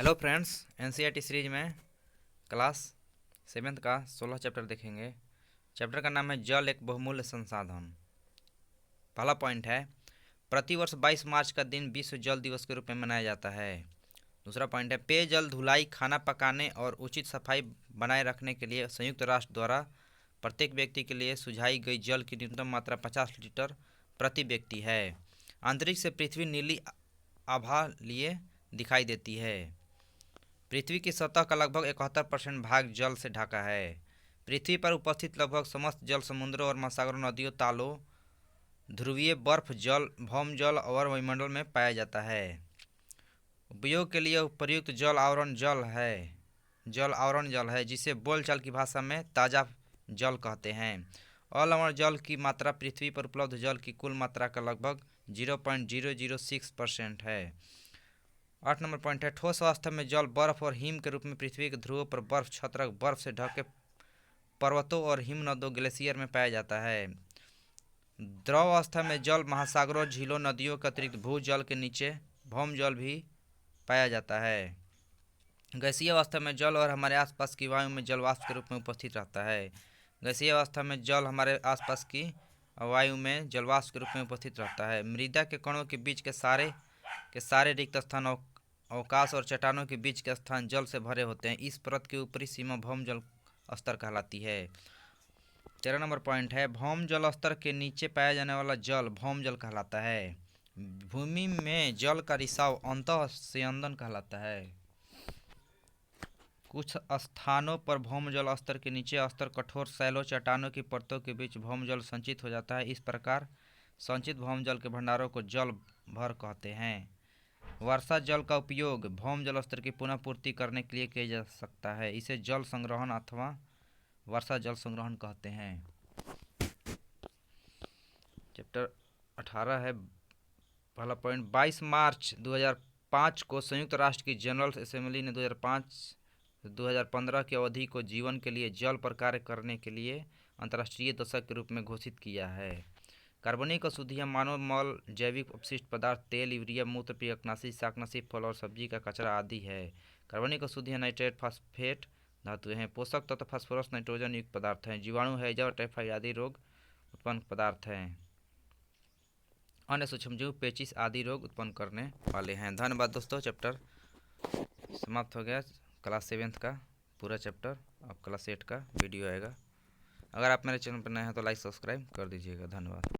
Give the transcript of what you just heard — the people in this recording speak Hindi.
हेलो फ्रेंड्स, एनसीईआरटी सीरीज में क्लास 7th का 16 चैप्टर देखेंगे। चैप्टर का नाम है जल एक बहुमूल्य संसाधन। पहला पॉइंट है, प्रतिवर्ष 22 मार्च का दिन विश्व जल दिवस के रूप में मनाया जाता है। दूसरा पॉइंट है, पेयजल, धुलाई, खाना पकाने और उचित सफाई बनाए रखने के लिए संयुक्त राष्ट्र द्वारा प्रत्येक व्यक्ति के लिए सुझाई गई जल की न्यूनतम मात्रा 50 लीटर प्रति व्यक्ति है। अंतरिक्ष से पृथ्वी नीली आभा लिए दिखाई देती है। पृथ्वी की सतह का लगभग 71% भाग जल से ढका है। पृथ्वी पर उपस्थित लगभग समस्त जल समुद्रों और महासागरों, नदियों, तालों, ध्रुवीय बर्फ जल, भौम जल और वायुमंडल में पाया जाता है। उपयोग के लिए उपयुक्त जल आवरण जल है जिसे बोलचाल की भाषा में ताज़ा जल कहते हैं। अलवण जल की मात्रा पृथ्वी पर उपलब्ध जल की कुल मात्रा का लगभग 0.006% है। 8 नंबर पॉइंट है, ठोस अवस्था में जल बर्फ और हिम के रूप में पृथ्वी के ध्रुवों पर बर्फ छत्रक, बर्फ से ढके पर्वतों और हिमनदों, ग्लेशियर में पाया जाता है। द्रव अवस्था में जल महासागरों, झीलों, नदियों के अतिरिक्त भूजल के नीचे भौम जल भी पाया जाता है। गैसीय अवस्था में जल और हमारे आसपास की वायु में जलवाष्प के रूप में उपस्थित रहता है। गैसीय अवस्था में जल हमारे आसपास की वायु में जलवाष्प के रूप में उपस्थित रहता है। मृदा के कणों के बीच के सारे रिक्त स्थान, अवकाश और चट्टानों के बीच के स्थान जल से भरे होते हैं। इस परत की ऊपरी सीमा भौम जल स्तर कहलाती है। 13 नंबर पॉइंट है, भौम जल स्तर के नीचे पाया जाने वाला जल भौम जल कहलाता है। भूमि में जल का रिसाव अंतः स्यंदन कहलाता है। कुछ स्थानों पर भौम जल स्तर के नीचे स्तर कठोर शैलों, चट्टानों की परतों के बीच भौम जल संचित हो जाता है। इस प्रकार संचित भौम जल के भंडारों को जल भर कहते हैं। वर्षा जल का उपयोग भौम जल स्तर की पुनः पूर्ति करने के लिए किया जा सकता है। इसे जल संग्रहण अथवा वर्षा जल संग्रहण कहते हैं। चैप्टर 18 है, पहला पॉइंट, 22 मार्च 2005 को संयुक्त राष्ट्र की जनरल असेंबली ने 2005-2015 की अवधि को जीवन के लिए जल पर कार्य करने के लिए अंतर्राष्ट्रीय दशक के रूप में घोषित किया है। कार्बनिक अशुद्धियाँ मानव मल, जैविक अपशिष्ट पदार्थ, तेल, यूरिया, मूत्र, पियकनाशी, शाकनाशी, फल और सब्जी का कचरा आदि है। कार्बनिक अशुद्धियाँ नाइट्रेट, फास्फेट धातुएं हैं। पोषक तत्व फास्फोरस, नाइट्रोजन युक्त पदार्थ हैं। जीवाणु, हैजा और टाइफाइड आदि रोग उत्पन्न पदार्थ हैं। अन्य सूक्ष्मजीव पेचिश आदि रोग उत्पन्न करने वाले हैं। धन्यवाद दोस्तों। चैप्टर समाप्त हो गया। क्लास 7th का पूरा चैप्टर। अब क्लास 8 का वीडियो आएगा। अगर आप मेरे चैनल पर नए हैं तो लाइक सब्सक्राइब कर दीजिएगा। धन्यवाद।